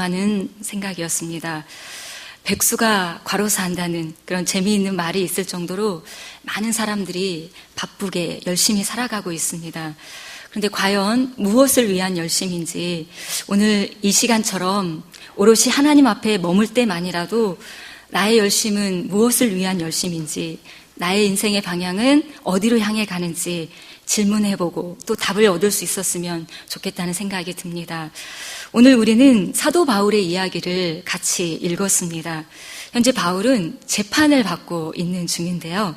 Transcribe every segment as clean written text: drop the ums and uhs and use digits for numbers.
하는 생각이었습니다. 백수가 과로사 한다는 그런 재미있는 말이 있을 정도로 많은 사람들이 바쁘게 열심히 살아가고 있습니다. 그런데 과연 무엇을 위한 열심인지 오늘 이 시간처럼 오롯이 하나님 앞에 머물 때만이라도 나의 열심은 무엇을 위한 열심인지, 나의 인생의 방향은 어디로 향해 가는지 질문해보고 또 답을 얻을 수 있었으면 좋겠다는 생각이 듭니다. 오늘 우리는 사도 바울의 이야기를 같이 읽었습니다. 현재 바울은 재판을 받고 있는 중인데요.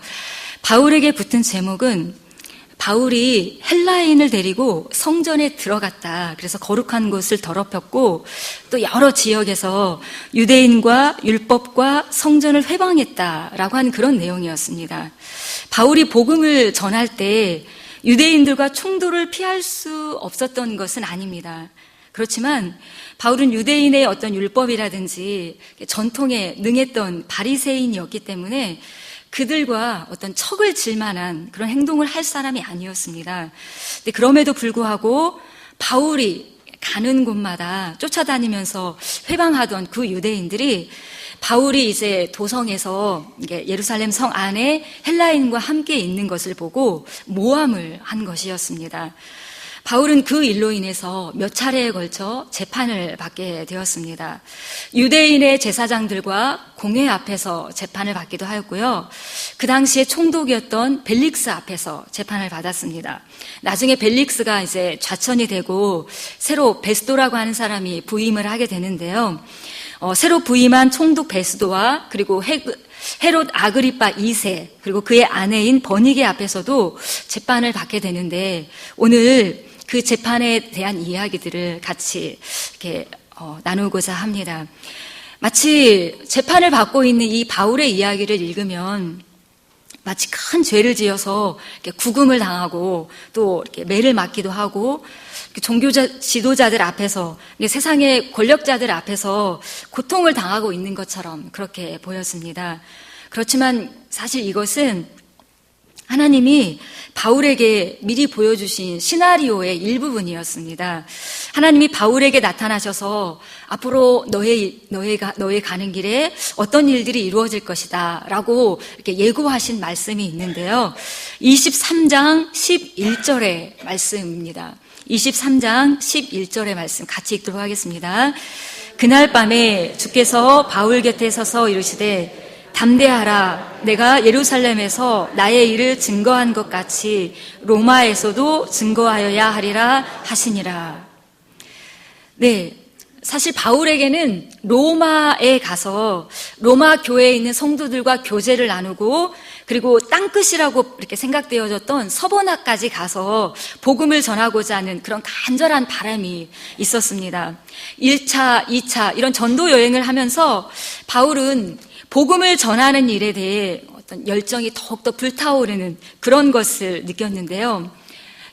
바울에게 붙은 제목은 바울이 헬라인을 데리고 성전에 들어갔다. 그래서 거룩한 곳을 더럽혔고 또 여러 지역에서 유대인과 율법과 성전을 회방했다라고 하는 그런 내용이었습니다. 바울이 복음을 전할 때 유대인들과 충돌을 피할 수 없었던 것은 아닙니다. 그렇지만 바울은 유대인의 어떤 율법이라든지 전통에 능했던 바리새인이었기 때문에 그들과 어떤 척을 질 만한 그런 행동을 할 사람이 아니었습니다. 근데 그럼에도 불구하고 바울이 가는 곳마다 쫓아다니면서 회방하던 그 유대인들이 바울이 이제 도성에서 예루살렘 성 안에 헬라인과 함께 있는 것을 보고 모함을 한 것이었습니다. 바울은 그 일로 인해서 몇 차례에 걸쳐 재판을 받게 되었습니다. 유대인의 제사장들과 공회 앞에서 재판을 받기도 하였고요. 그 당시에 총독이었던 벨릭스 앞에서 재판을 받았습니다. 나중에 벨릭스가 이제 좌천이 되고 새로 베스도라고 하는 사람이 부임을 하게 되는데요. 새로 부임한 총독 베스도와 그리고 헤롯 아그리파 2세 그리고 그의 아내인 버니게 앞에서도 재판을 받게 되는데 오늘 그 재판에 대한 이야기들을 같이 이렇게 나누고자 합니다. 마치 재판을 받고 있는 이 바울의 이야기를 읽으면 마치 큰 죄를 지어서 이렇게 구금을 당하고 또 이렇게 매를 맞기도 하고 종교 지도자들 앞에서 세상의 권력자들 앞에서 고통을 당하고 있는 것처럼 그렇게 보였습니다. 그렇지만 사실 이것은 하나님이 바울에게 미리 보여주신 시나리오의 일부분이었습니다. 하나님이 바울에게 나타나셔서 앞으로 너의 가는 길에 어떤 일들이 이루어질 것이다 라고 이렇게 예고하신 말씀이 있는데요. 23장 11절의 말씀입니다. 23장 11절의 말씀 같이 읽도록 하겠습니다. 그날 밤에 주께서 바울 곁에 서서 이르시되 담대하라. 내가 예루살렘에서 나의 일을 증거한 것 같이 로마에서도 증거하여야 하리라 하시니라. 네, 사실 바울에게는 로마에 가서 로마 교회에 있는 성도들과 교제를 나누고 그리고 땅끝이라고 이렇게 생각되어졌던 서버나까지 가서 복음을 전하고자 하는 그런 간절한 바람이 있었습니다. 1차, 2차 이런 전도 여행을 하면서 바울은 복음을 전하는 일에 대해 어떤 열정이 더욱더 불타오르는 그런 것을 느꼈는데요.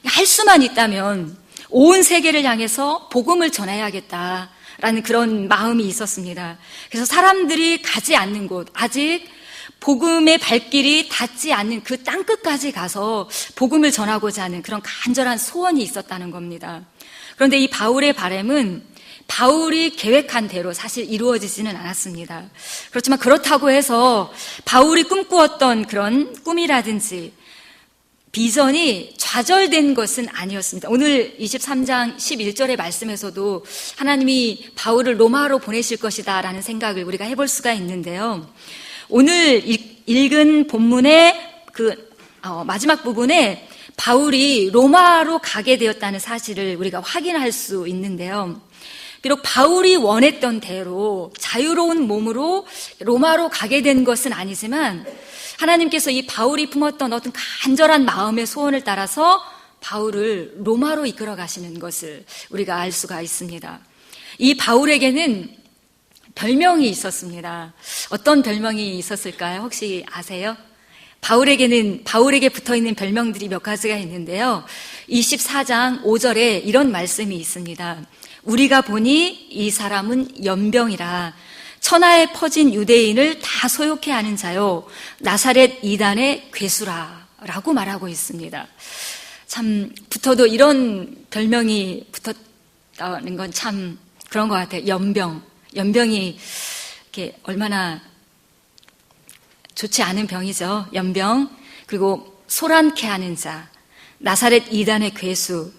할 수만 있다면 온 세계를 향해서 복음을 전해야겠다라는 그런 마음이 있었습니다. 그래서 사람들이 가지 않는 곳, 아직 복음의 발길이 닿지 않는 그 땅끝까지 가서 복음을 전하고자 하는 그런 간절한 소원이 있었다는 겁니다. 그런데 이 바울의 바람은 바울이 계획한 대로 사실 이루어지지는 않았습니다. 그렇지만 그렇다고 해서 바울이 꿈꾸었던 그런 꿈이라든지 비전이 좌절된 것은 아니었습니다. 오늘 23장 11절의 말씀에서도 하나님이 바울을 로마로 보내실 것이다 라는 생각을 우리가 해볼 수가 있는데요. 오늘 읽은 본문의 마지막 부분에 바울이 로마로 가게 되었다는 사실을 우리가 확인할 수 있는데요. 비록 바울이 원했던 대로 자유로운 몸으로 로마로 가게 된 것은 아니지만 하나님께서 이 바울이 품었던 어떤 간절한 마음의 소원을 따라서 바울을 로마로 이끌어 가시는 것을 우리가 알 수가 있습니다. 이 바울에게는 별명이 있었습니다. 어떤 별명이 있었을까요? 혹시 아세요? 바울에게 붙어있는 별명들이 몇 가지가 있는데요. 24장 5절에 이런 말씀이 있습니다. 우리가 보니 이 사람은 연병이라 천하에 퍼진 유대인을 다 소욕해 하는 자요 나사렛 이단의 괴수라 라고 말하고 있습니다. 참 붙어도 이런 별명이 붙었다는 건 참 그런 것 같아요. 연병이 이렇게 얼마나 좋지 않은 병이죠. 연병, 그리고 소란케 하는 자, 나사렛 이단의 괴수.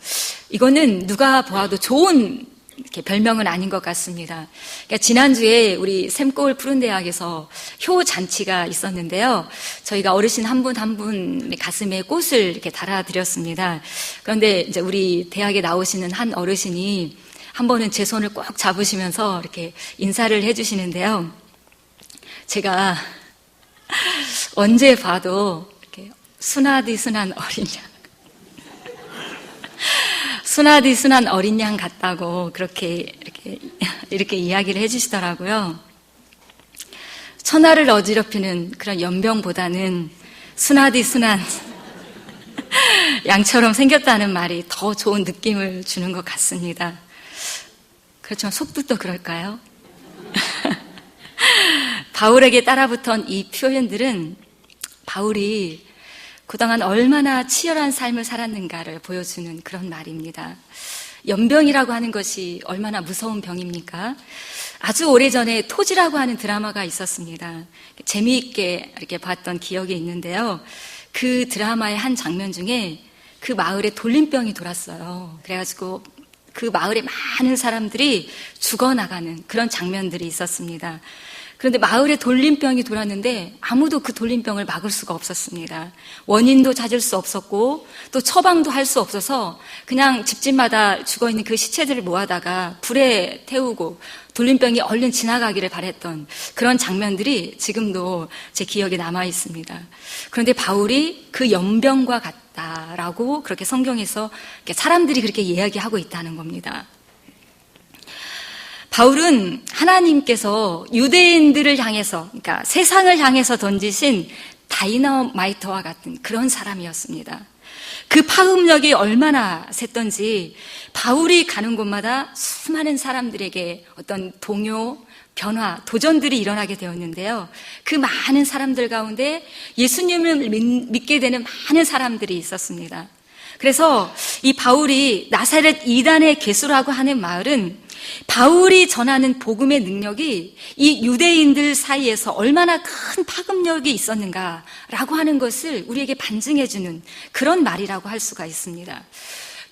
이거는 누가 보아도 좋은 이렇게 별명은 아닌 것 같습니다. 그러니까 지난주에 우리 샘골 푸른대학에서 효 잔치가 있었는데요. 저희가 어르신 한 분 한 분 가슴에 꽃을 이렇게 달아드렸습니다. 그런데 이제 우리 대학에 나오시는 한 어르신이 한 번은 제 손을 꼭 잡으시면서 이렇게 인사를 해주시는데요. 제가 언제 봐도 이렇게 순하디 순한 어린 양, 순하디 순한 어린 양 같다고 그렇게 이렇게 이야기를 해주시더라고요. 천하를 어지럽히는 그런 연병보다는 순하디 순한 양처럼 생겼다는 말이 더 좋은 느낌을 주는 것 같습니다. 그렇지만 속도 또 그럴까요? 바울에게 따라붙은 이 표현들은 바울이 그동안 얼마나 치열한 삶을 살았는가를 보여주는 그런 말입니다. 연병이라고 하는 것이 얼마나 무서운 병입니까? 아주 오래전에 토지라고 하는 드라마가 있었습니다. 재미있게 이렇게 봤던 기억이 있는데요. 그 드라마의 한 장면 중에 그 마을에 돌림병이 돌았어요. 그래가지고 그 마을에 많은 사람들이 죽어나가는 그런 장면들이 있었습니다. 그런데 마을에 돌림병이 돌았는데 아무도 그 돌림병을 막을 수가 없었습니다. 원인도 찾을 수 없었고 또 처방도 할 수 없어서 그냥 집집마다 죽어있는 그 시체들을 모아다가 불에 태우고 돌림병이 얼른 지나가기를 바랬던 그런 장면들이 지금도 제 기억에 남아 있습니다. 그런데 바울이 그 연병과 같다라고 그렇게 성경에서 사람들이 그렇게 이야기하고 있다는 겁니다. 바울은 하나님께서 유대인들을 향해서, 그러니까 세상을 향해서 던지신 다이너마이트와 같은 그런 사람이었습니다. 그 파급력이 얼마나 셌던지 바울이 가는 곳마다 수많은 사람들에게 어떤 동요, 변화, 도전들이 일어나게 되었는데요. 그 많은 사람들 가운데 예수님을 믿게 되는 많은 사람들이 있었습니다. 그래서 이 바울이 나사렛 이단의 괴수라고 하는 말은 바울이 전하는 복음의 능력이 이 유대인들 사이에서 얼마나 큰 파급력이 있었는가라고 하는 것을 우리에게 반증해주는 그런 말이라고 할 수가 있습니다.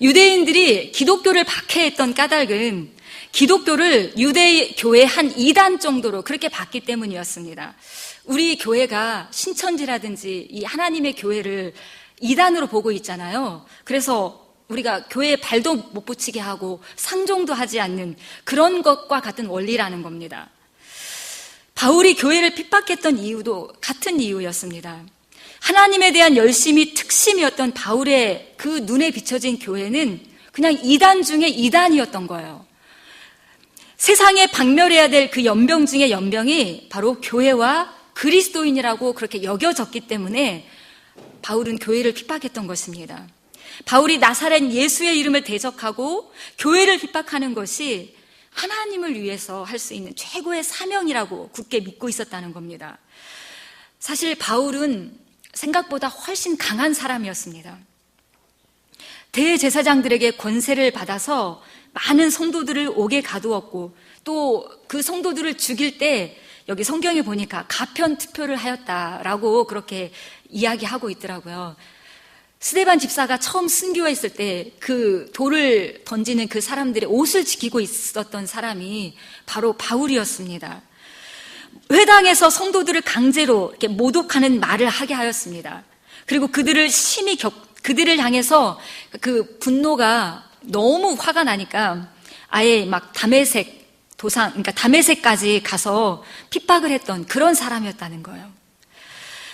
유대인들이 기독교를 박해했던 까닭은 기독교를 유대 교회 한 2단 정도로 그렇게 봤기 때문이었습니다. 우리 교회가 신천지라든지 이 하나님의 교회를 2단으로 보고 있잖아요. 그래서 우리가 교회에 발도 못 붙이게 하고 상종도 하지 않는 그런 것과 같은 원리라는 겁니다. 바울이 교회를 핍박했던 이유도 같은 이유였습니다. 하나님에 대한 열심이 특심이었던 바울의 그 눈에 비춰진 교회는 그냥 2단 중에 2단이었던 거예요. 세상에 박멸해야 될 그 연병 중에 연병이 바로 교회와 그리스도인이라고 그렇게 여겨졌기 때문에 바울은 교회를 핍박했던 것입니다. 바울이 나사렛 예수의 이름을 대적하고 교회를 핍박하는 것이 하나님을 위해서 할 수 있는 최고의 사명이라고 굳게 믿고 있었다는 겁니다. 사실 바울은 생각보다 훨씬 강한 사람이었습니다. 대제사장들에게 권세를 받아서 많은 성도들을 옥에 가두었고 또 그 성도들을 죽일 때 여기 성경에 보니까 가편 투표를 하였다라고 그렇게 이야기하고 있더라고요. 스데반 집사가 처음 순교했을 때 그 돌을 던지는 그 사람들의 옷을 지키고 있었던 사람이 바로 바울이었습니다. 회당에서 성도들을 강제로 이렇게 모독하는 말을 하게 하였습니다. 그리고 그들을 향해서 그 분노가 너무 화가 나니까 아예 막 그러니까 다메섹까지 가서 핍박을 했던 그런 사람이었다는 거예요.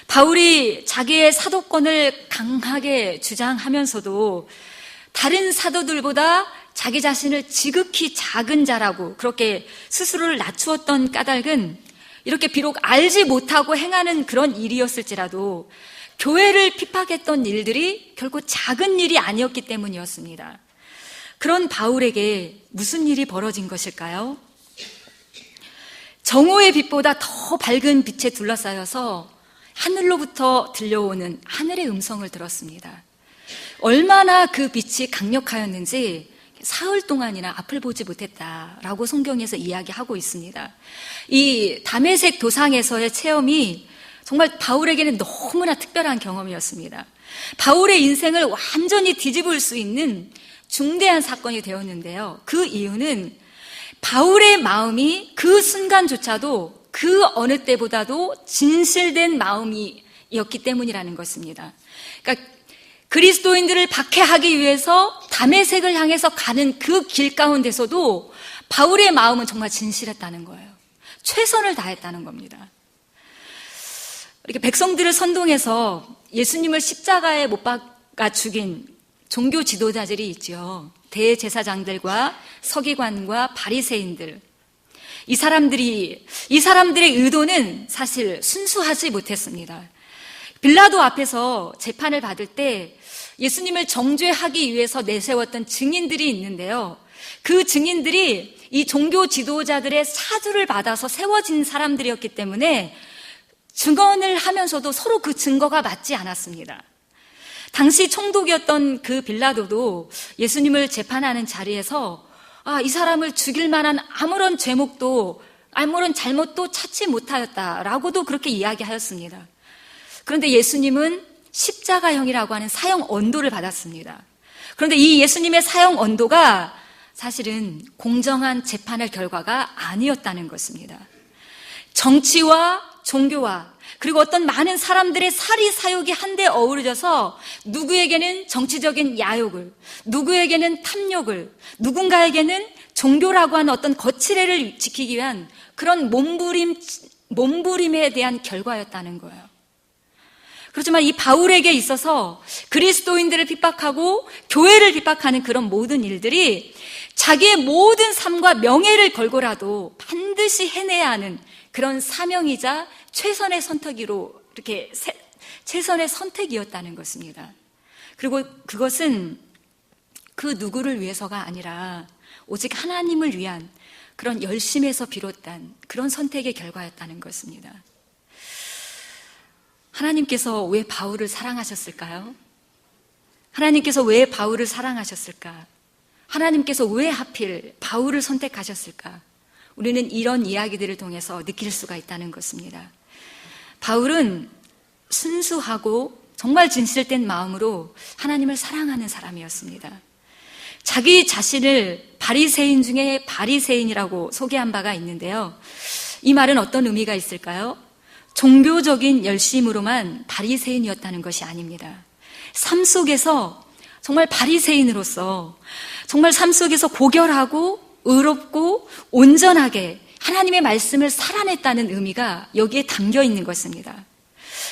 바울이 자기의 사도권을 강하게 주장하면서도 다른 사도들보다 자기 자신을 지극히 작은 자라고 그렇게 스스로를 낮추었던 까닭은 이렇게 비록 알지 못하고 행하는 그런 일이었을지라도 교회를 핍박했던 일들이 결코 작은 일이 아니었기 때문이었습니다. 그런 바울에게 무슨 일이 벌어진 것일까요? 정오의 빛보다 더 밝은 빛에 둘러싸여서 하늘로부터 들려오는 하늘의 음성을 들었습니다. 얼마나 그 빛이 강력하였는지 사흘 동안이나 앞을 보지 못했다라고 성경에서 이야기하고 있습니다. 이 다메섹 도상에서의 체험이 정말 바울에게는 너무나 특별한 경험이었습니다. 바울의 인생을 완전히 뒤집을 수 있는 중대한 사건이 되었는데요. 그 이유는 바울의 마음이 그 순간조차도 그 어느 때보다도 진실된 마음이었기 때문이라는 것입니다. 그러니까 그리스도인들을 박해하기 위해서 다메섹을 향해서 가는 그 길 가운데서도 바울의 마음은 정말 진실했다는 거예요. 최선을 다했다는 겁니다. 이렇게 백성들을 선동해서 예수님을 십자가에 못 박아 죽인 종교 지도자들이 있죠. 대제사장들과 서기관과 바리새인들. 이 사람들의 의도는 사실 순수하지 못했습니다. 빌라도 앞에서 재판을 받을 때 예수님을 정죄하기 위해서 내세웠던 증인들이 있는데요. 그 증인들이 이 종교 지도자들의 사주를 받아서 세워진 사람들이었기 때문에 증언을 하면서도 서로 그 증거가 맞지 않았습니다. 당시 총독이었던 그 빌라도도 예수님을 재판하는 자리에서 이 사람을 죽일 만한 아무런 죄목도 아무런 잘못도 찾지 못하였다라고도 그렇게 이야기하였습니다. 그런데 예수님은 십자가형이라고 하는 사형 언도를 받았습니다. 그런데 이 예수님의 사형 언도가 사실은 공정한 재판의 결과가 아니었다는 것입니다. 정치와 종교와 그리고 어떤 많은 사람들의 사리사욕이 한데 어우러져서 누구에게는 정치적인 야욕을, 누구에게는 탐욕을, 누군가에게는 종교라고 하는 어떤 거칠애를 지키기 위한 그런 몸부림에 대한 결과였다는 거예요. 그렇지만 이 바울에게 있어서 그리스도인들을 핍박하고 교회를 핍박하는 그런 모든 일들이 자기의 모든 삶과 명예를 걸고라도 반드시 해내야 하는 그런 사명이자 최선의 선택이었다는 것입니다. 그리고 그것은 그 누구를 위해서가 아니라 오직 하나님을 위한 그런 열심에서 비롯한 그런 선택의 결과였다는 것입니다. 하나님께서 왜 바울을 사랑하셨을까요? 하나님께서 왜 바울을 사랑하셨을까? 하나님께서 왜 하필 바울을 선택하셨을까? 우리는 이런 이야기들을 통해서 느낄 수가 있다는 것입니다. 바울은 순수하고 정말 진실된 마음으로 하나님을 사랑하는 사람이었습니다. 자기 자신을 바리새인 중에 바리새인이라고 소개한 바가 있는데요. 이 말은 어떤 의미가 있을까요? 종교적인 열심으로만 바리새인이었다는 것이 아닙니다. 삶 속에서 정말 바리새인으로서 정말 삶 속에서 고결하고 의롭고 온전하게 하나님의 말씀을 살아냈다는 의미가 여기에 담겨 있는 것입니다.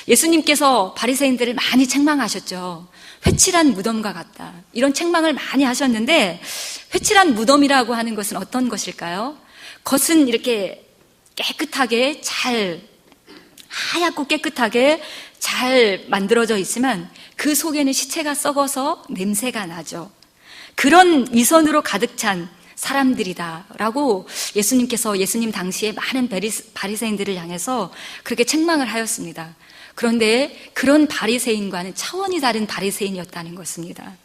예수님께서 바리새인들을 많이 책망하셨죠. 회칠한 무덤과 같다. 이런 책망을 많이 하셨는데 회칠한 무덤이라고 하는 것은 어떤 것일까요? 겉은 이렇게 깨끗하게 하얗고 깨끗하게 잘 만들어져 있지만 그 속에는 시체가 썩어서 냄새가 나죠. 그런 위선으로 가득 찬 사람들이다라고 예수님께서 예수님 당시에 많은 바리새인들을 향해서 그렇게 책망을 하였습니다. 그런데 그런 바리새인과는 차원이 다른 바리새인이었다는 것입니다.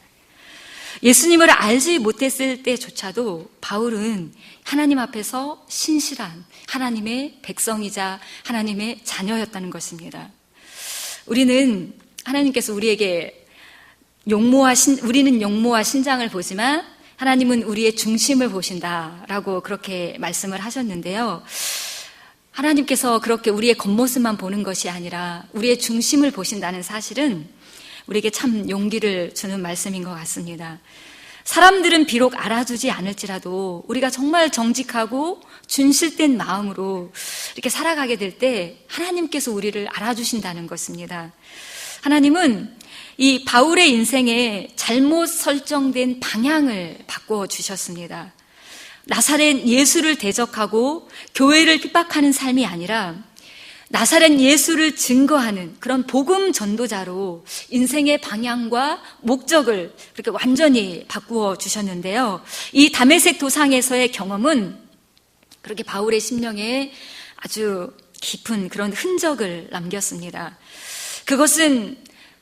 예수님을 알지 못했을 때조차도 바울은 하나님 앞에서 신실한 하나님의 백성이자 하나님의 자녀였다는 것입니다. 우리는 하나님께서 우리에게 우리는 용모와 신장을 보지만 하나님은 우리의 중심을 보신다라고 그렇게 말씀을 하셨는데요. 하나님께서 그렇게 우리의 겉모습만 보는 것이 아니라 우리의 중심을 보신다는 사실은 우리에게 참 용기를 주는 말씀인 것 같습니다. 사람들은 비록 알아주지 않을지라도 우리가 정말 정직하고 진실된 마음으로 이렇게 살아가게 될 때 하나님께서 우리를 알아주신다는 것입니다. 하나님은 이 바울의 인생에 잘못 설정된 방향을 바꿔 주셨습니다. 나사렛 예수를 대적하고 교회를 핍박하는 삶이 아니라 나사렛 예수를 증거하는 그런 복음 전도자로 인생의 방향과 목적을 그렇게 완전히 바꾸어 주셨는데요. 이 다메섹 도상에서의 경험은 그렇게 바울의 심령에 아주 깊은 그런 흔적을 남겼습니다. 그것은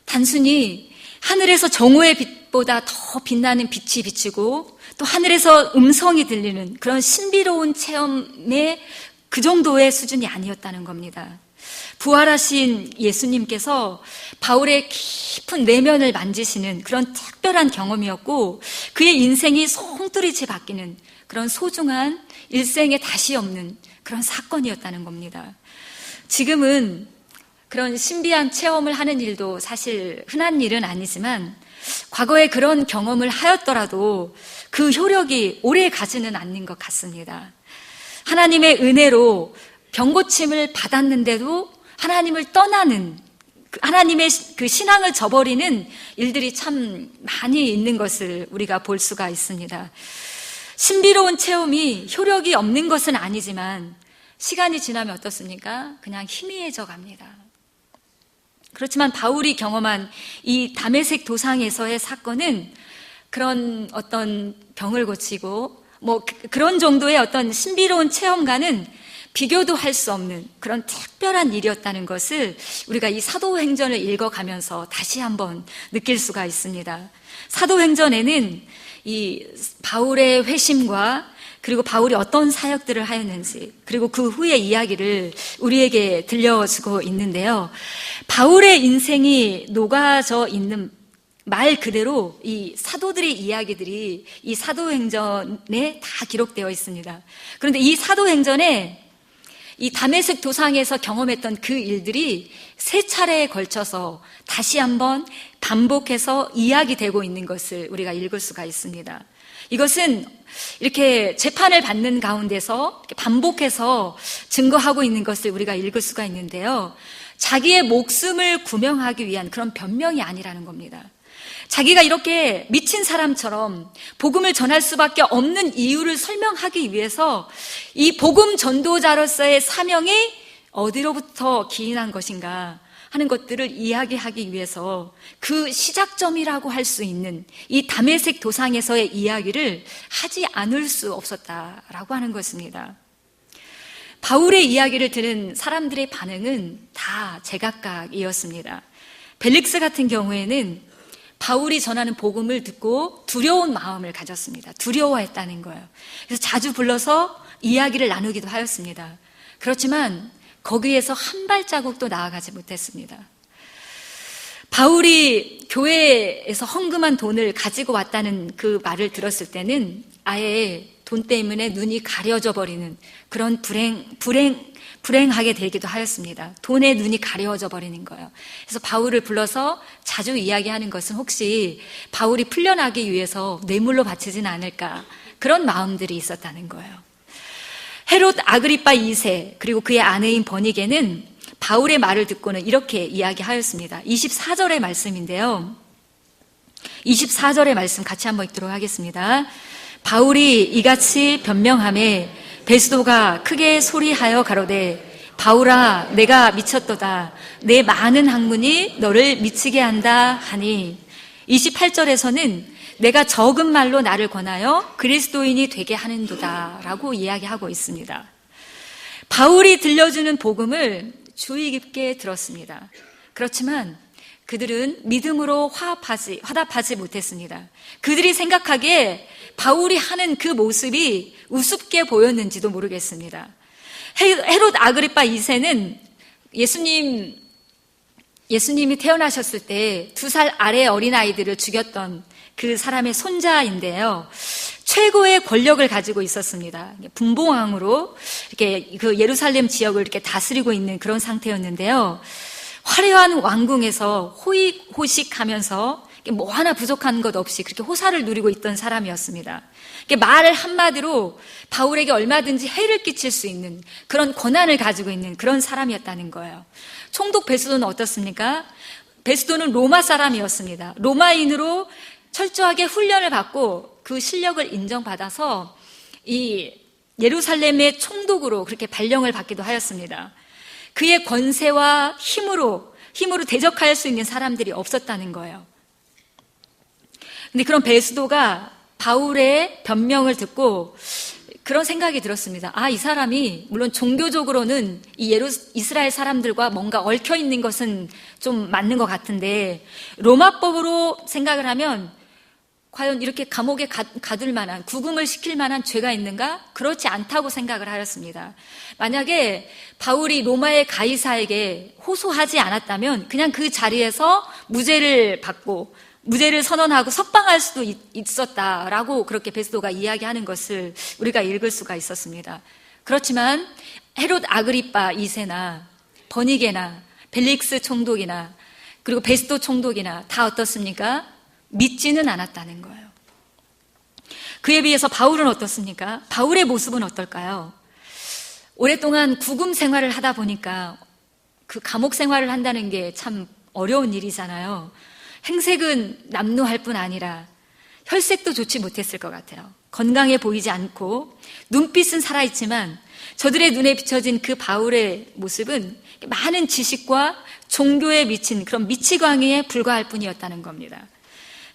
단순히 하늘에서 정오의 빛보다 더 빛나는 빛이 비치고 또 하늘에서 음성이 들리는 그런 신비로운 체험의 그 정도의 수준이 아니었다는 겁니다. 부활하신 예수님께서 바울의 깊은 내면을 만지시는 그런 특별한 경험이었고, 그의 인생이 송두리째 바뀌는 그런 소중한 일생에 다시 없는 그런 사건이었다는 겁니다. 지금은 그런 신비한 체험을 하는 일도 사실 흔한 일은 아니지만, 과거에 그런 경험을 하였더라도 그 효력이 오래 가지는 않는 것 같습니다. 하나님의 은혜로 병고침을 받았는데도 하나님을 떠나는, 하나님의 그 신앙을 저버리는 일들이 참 많이 있는 것을 우리가 볼 수가 있습니다. 신비로운 체험이 효력이 없는 것은 아니지만 시간이 지나면 어떻습니까? 그냥 희미해져 갑니다. 그렇지만 바울이 경험한 이 다메섹 도상에서의 사건은 그런 어떤 병을 고치고 그런 정도의 어떤 신비로운 체험과는 비교도 할 수 없는 그런 특별한 일이었다는 것을 우리가 이 사도행전을 읽어가면서 다시 한번 느낄 수가 있습니다. 사도행전에는 이 바울의 회심과 그리고 바울이 어떤 사역들을 하였는지, 그리고 그 후의 이야기를 우리에게 들려주고 있는데요. 바울의 인생이 녹아져 있는 말 그대로 이 사도들의 이야기들이 이 사도행전에 다 기록되어 있습니다. 그런데 이 사도행전에 이 다메섹 도상에서 경험했던 그 일들이 3차례에 걸쳐서 다시 한번 반복해서 이야기되고 있는 것을 우리가 읽을 수가 있습니다. 이것은 이렇게 재판을 받는 가운데서 반복해서 증거하고 있는 것을 우리가 읽을 수가 있는데요. 자기의 목숨을 구명하기 위한 그런 변명이 아니라는 겁니다. 자기가 이렇게 미친 사람처럼 복음을 전할 수밖에 없는 이유를 설명하기 위해서 이 복음 전도자로서의 사명이 어디로부터 기인한 것인가 하는 것들을 이야기하기 위해서 그 시작점이라고 할 수 있는 이 다메섹 도상에서의 이야기를 하지 않을 수 없었다라고 하는 것입니다. 바울의 이야기를 들은 사람들의 반응은 다 제각각이었습니다. 벨릭스 같은 경우에는 바울이 전하는 복음을 듣고 두려운 마음을 가졌습니다. 두려워했다는 거예요. 그래서 자주 불러서 이야기를 나누기도 하였습니다. 그렇지만 거기에서 한 발자국도 나아가지 못했습니다. 바울이 교회에서 헌금한 돈을 가지고 왔다는 그 말을 들었을 때는 아예 돈 때문에 눈이 가려져 버리는 그런 불행하게 되기도 하였습니다. 돈에 눈이 가려져 버리는 거예요. 그래서 바울을 불러서 자주 이야기하는 것은 혹시 바울이 풀려나기 위해서 뇌물로 바치진 않을까, 그런 마음들이 있었다는 거예요. 헤롯 아그리빠 2세 그리고 그의 아내인 버니게는 바울의 말을 듣고는 이렇게 이야기하였습니다. 24절의 말씀인데요. 24절의 말씀 같이 한번 읽도록 하겠습니다. 바울이 이같이 변명하매 베스도가 크게 소리하여 가로되 바울아 내가 미쳤도다. 내 많은 학문이 너를 미치게 한다 하니, 28절에서는 내가 적은 말로 나를 권하여 그리스도인이 되게 하는도다 라고 이야기하고 있습니다. 바울이 들려주는 복음을 주의 깊게 들었습니다. 그렇지만 그들은 믿음으로 화답하지 못했습니다. 그들이 생각하기에 바울이 하는 그 모습이 우습게 보였는지도 모르겠습니다. 헤롯 아그리빠 2세는 예수님이 태어나셨을 때 2살 아래 어린아이들을 죽였던 그 사람의 손자인데요. 최고의 권력을 가지고 있었습니다. 분봉왕으로 이렇게 그 예루살렘 지역을 이렇게 다스리고 있는 그런 상태였는데요. 화려한 왕궁에서 호의호식하면서 뭐 하나 부족한 것 없이 그렇게 호사를 누리고 있던 사람이었습니다. 말 한마디로 바울에게 얼마든지 해를 끼칠 수 있는 그런 권한을 가지고 있는 그런 사람이었다는 거예요. 총독 베스도는 어떻습니까? 베스도는 로마 사람이었습니다. 로마인으로 철저하게 훈련을 받고 그 실력을 인정받아서 이 예루살렘의 총독으로 그렇게 발령을 받기도 하였습니다. 그의 권세와 힘으로 대적할 수 있는 사람들이 없었다는 거예요. 근데 그런 베스도가 바울의 변명을 듣고 그런 생각이 들었습니다. 이 사람이 물론 종교적으로는 이 이스라엘 사람들과 뭔가 얽혀 있는 것은 좀 맞는 것 같은데 로마법으로 생각을 하면 과연 이렇게 감옥에 가둘 만한, 구금을 시킬 만한 죄가 있는가? 그렇지 않다고 생각을 하였습니다. 만약에 바울이 로마의 가이사에게 호소하지 않았다면 그냥 그 자리에서 무죄를 받고 무죄를 선언하고 석방할 수도 있었다라고 그렇게 베스도가 이야기하는 것을 우리가 읽을 수가 있었습니다. 그렇지만 헤롯 아그리빠 2세나 버니게나 벨릭스 총독이나 그리고 베스도 총독이나 다 어떻습니까? 믿지는 않았다는 거예요. 그에 비해서 바울은 어떻습니까? 바울의 모습은 어떨까요? 오랫동안 구금 생활을 하다 보니까 그 감옥 생활을 한다는 게 참 어려운 일이잖아요. 행색은 남루할 뿐 아니라 혈색도 좋지 못했을 것 같아요. 건강해 보이지 않고 눈빛은 살아있지만 저들의 눈에 비춰진 그 바울의 모습은 많은 지식과 종교에 미친 그런 미치광이에 불과할 뿐이었다는 겁니다.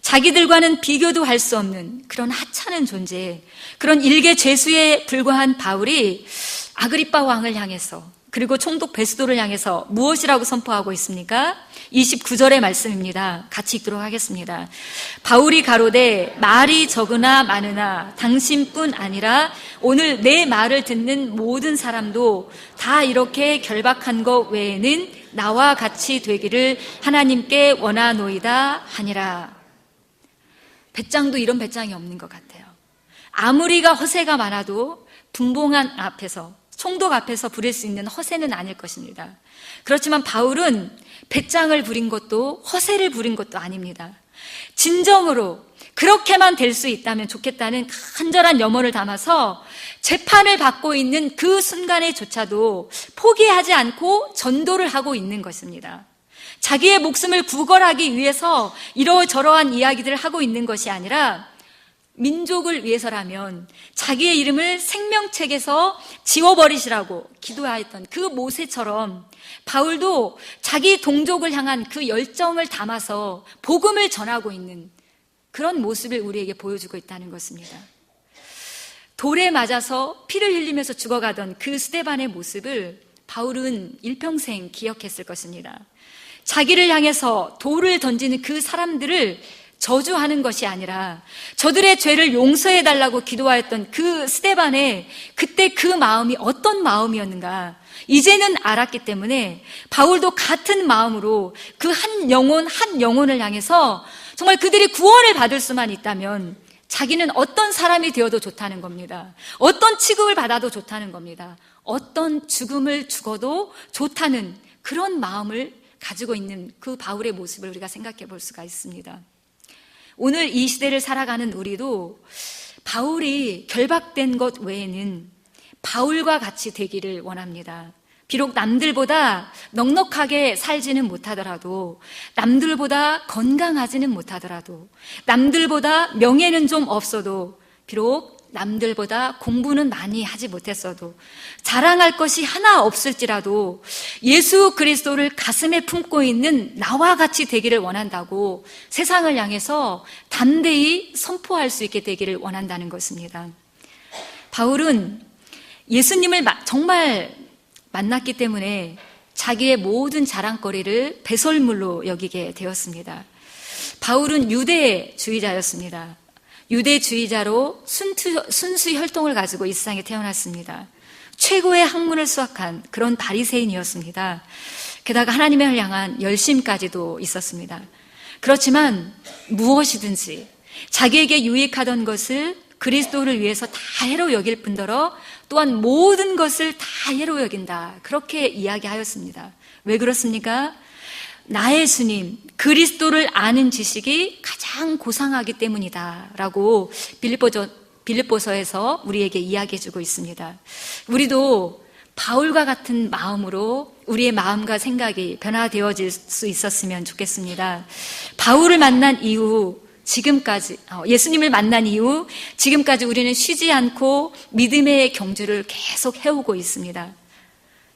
자기들과는 비교도 할 수 없는 그런 하찮은 존재, 그런 일개 죄수에 불과한 바울이 아그리빠 왕을 향해서 그리고 총독 베스도를 향해서 무엇이라고 선포하고 있습니까? 29절의 말씀입니다. 같이 읽도록 하겠습니다. 바울이 가로되 말이 적으나 많으나 당신뿐 아니라 오늘 내 말을 듣는 모든 사람도 다 이렇게 결박한 것 외에는 나와 같이 되기를 하나님께 원하노이다 하니라. 배짱도 이런 배짱이 없는 것 같아요. 아무리가 허세가 많아도 분봉한 앞에서, 총독 앞에서 부릴 수 있는 허세는 아닐 것입니다. 그렇지만 바울은 배짱을 부린 것도 허세를 부린 것도 아닙니다. 진정으로 그렇게만 될 수 있다면 좋겠다는 간절한 염원을 담아서 재판을 받고 있는 그 순간에조차도 포기하지 않고 전도를 하고 있는 것입니다. 자기의 목숨을 구걸하기 위해서 이러저러한 이야기들을 하고 있는 것이 아니라 민족을 위해서라면 자기의 이름을 생명책에서 지워버리시라고 기도하였던 그 모세처럼 바울도 자기 동족을 향한 그 열정을 담아서 복음을 전하고 있는 그런 모습을 우리에게 보여주고 있다는 것입니다. 돌에 맞아서 피를 흘리면서 죽어가던 그 스데반의 모습을 바울은 일평생 기억했을 것입니다. 자기를 향해서 돌을 던지는 그 사람들을 저주하는 것이 아니라 저들의 죄를 용서해달라고 기도하였던 그 스데반의 그때 그 마음이 어떤 마음이었는가 이제는 알았기 때문에 바울도 같은 마음으로 그 한 영혼을 향해서 정말 그들이 구원을 받을 수만 있다면 자기는 어떤 사람이 되어도 좋다는 겁니다. 어떤 취급을 받아도 좋다는 겁니다. 어떤 죽음을 죽어도 좋다는 그런 마음을 가지고 있는 그 바울의 모습을 우리가 생각해 볼 수가 있습니다. 오늘 이 시대를 살아가는 우리도 바울이 결박된 것 외에는 바울과 같이 되기를 원합니다. 비록 남들보다 넉넉하게 살지는 못하더라도, 남들보다 건강하지는 못하더라도, 남들보다 명예는 좀 없어도, 비록 남들보다 공부는 많이 하지 못했어도, 자랑할 것이 하나 없을지라도 예수 그리스도를 가슴에 품고 있는 나와 같이 되기를 원한다고 세상을 향해서 담대히 선포할 수 있게 되기를 원한다는 것입니다. 바울은 예수님을 정말 만났기 때문에 자기의 모든 자랑거리를 배설물로 여기게 되었습니다. 바울은 유대주의자였습니다. 유대주의자로 순수 혈통을 가지고 이 세상에 태어났습니다. 최고의 학문을 수학한 그런 바리새인이었습니다. 게다가 하나님을 향한 열심까지도 있었습니다. 그렇지만 무엇이든지 자기에게 유익하던 것을 그리스도를 위해서 다 해로 여길 뿐더러 또한 모든 것을 다 해로 여긴다. 그렇게 이야기하였습니다. 왜 그렇습니까? 나의 주님 그리스도를 아는 지식이 가장 고상하기 때문이다 라고 빌립보서에서 우리에게 이야기해주고 있습니다. 우리도 바울과 같은 마음으로 우리의 마음과 생각이 변화되어질 수 있었으면 좋겠습니다. 바울을 만난 이후 지금까지, 예수님을 만난 이후 지금까지 우리는 쉬지 않고 믿음의 경주를 계속 해오고 있습니다.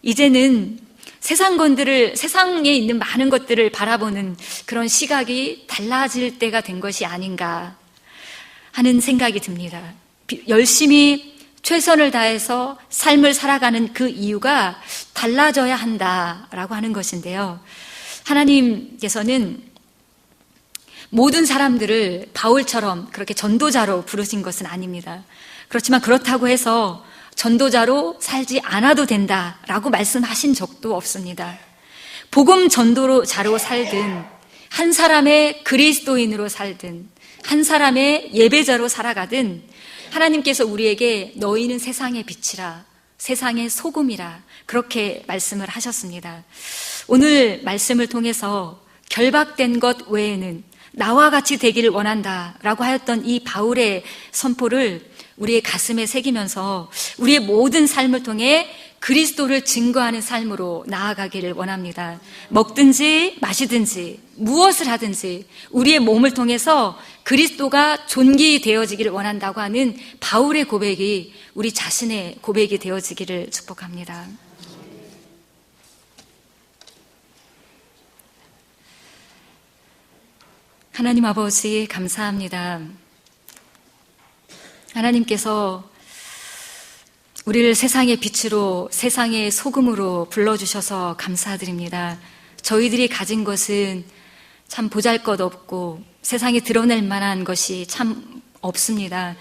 이제는 세상에 있는 많은 것들을 바라보는 그런 시각이 달라질 때가 된 것이 아닌가 하는 생각이 듭니다. 열심히 최선을 다해서 삶을 살아가는 그 이유가 달라져야 한다라고 하는 것인데요. 하나님께서는 모든 사람들을 바울처럼 그렇게 전도자로 부르신 것은 아닙니다. 그렇지만 그렇다고 해서 전도자로 살지 않아도 된다라고 말씀하신 적도 없습니다. 복음 전도자로 살든, 한 사람의 그리스도인으로 살든, 한 사람의 예배자로 살아가든 하나님께서 우리에게 너희는 세상의 빛이라, 세상의 소금이라 그렇게 말씀을 하셨습니다. 오늘 말씀을 통해서 결박된 것 외에는 나와 같이 되기를 원한다라고 하였던 이 바울의 선포를 우리의 가슴에 새기면서 우리의 모든 삶을 통해 그리스도를 증거하는 삶으로 나아가기를 원합니다. 먹든지 마시든지 무엇을 하든지 우리의 몸을 통해서 그리스도가 존귀되어지기를 원한다고 하는 바울의 고백이 우리 자신의 고백이 되어지기를 축복합니다. 하나님 아버지 감사합니다. 하나님께서 우리를 세상의 빛으로, 세상의 소금으로 불러주셔서 감사드립니다. 저희들이 가진 것은 참 보잘것없고 세상에 드러낼 만한 것이 참 없습니다.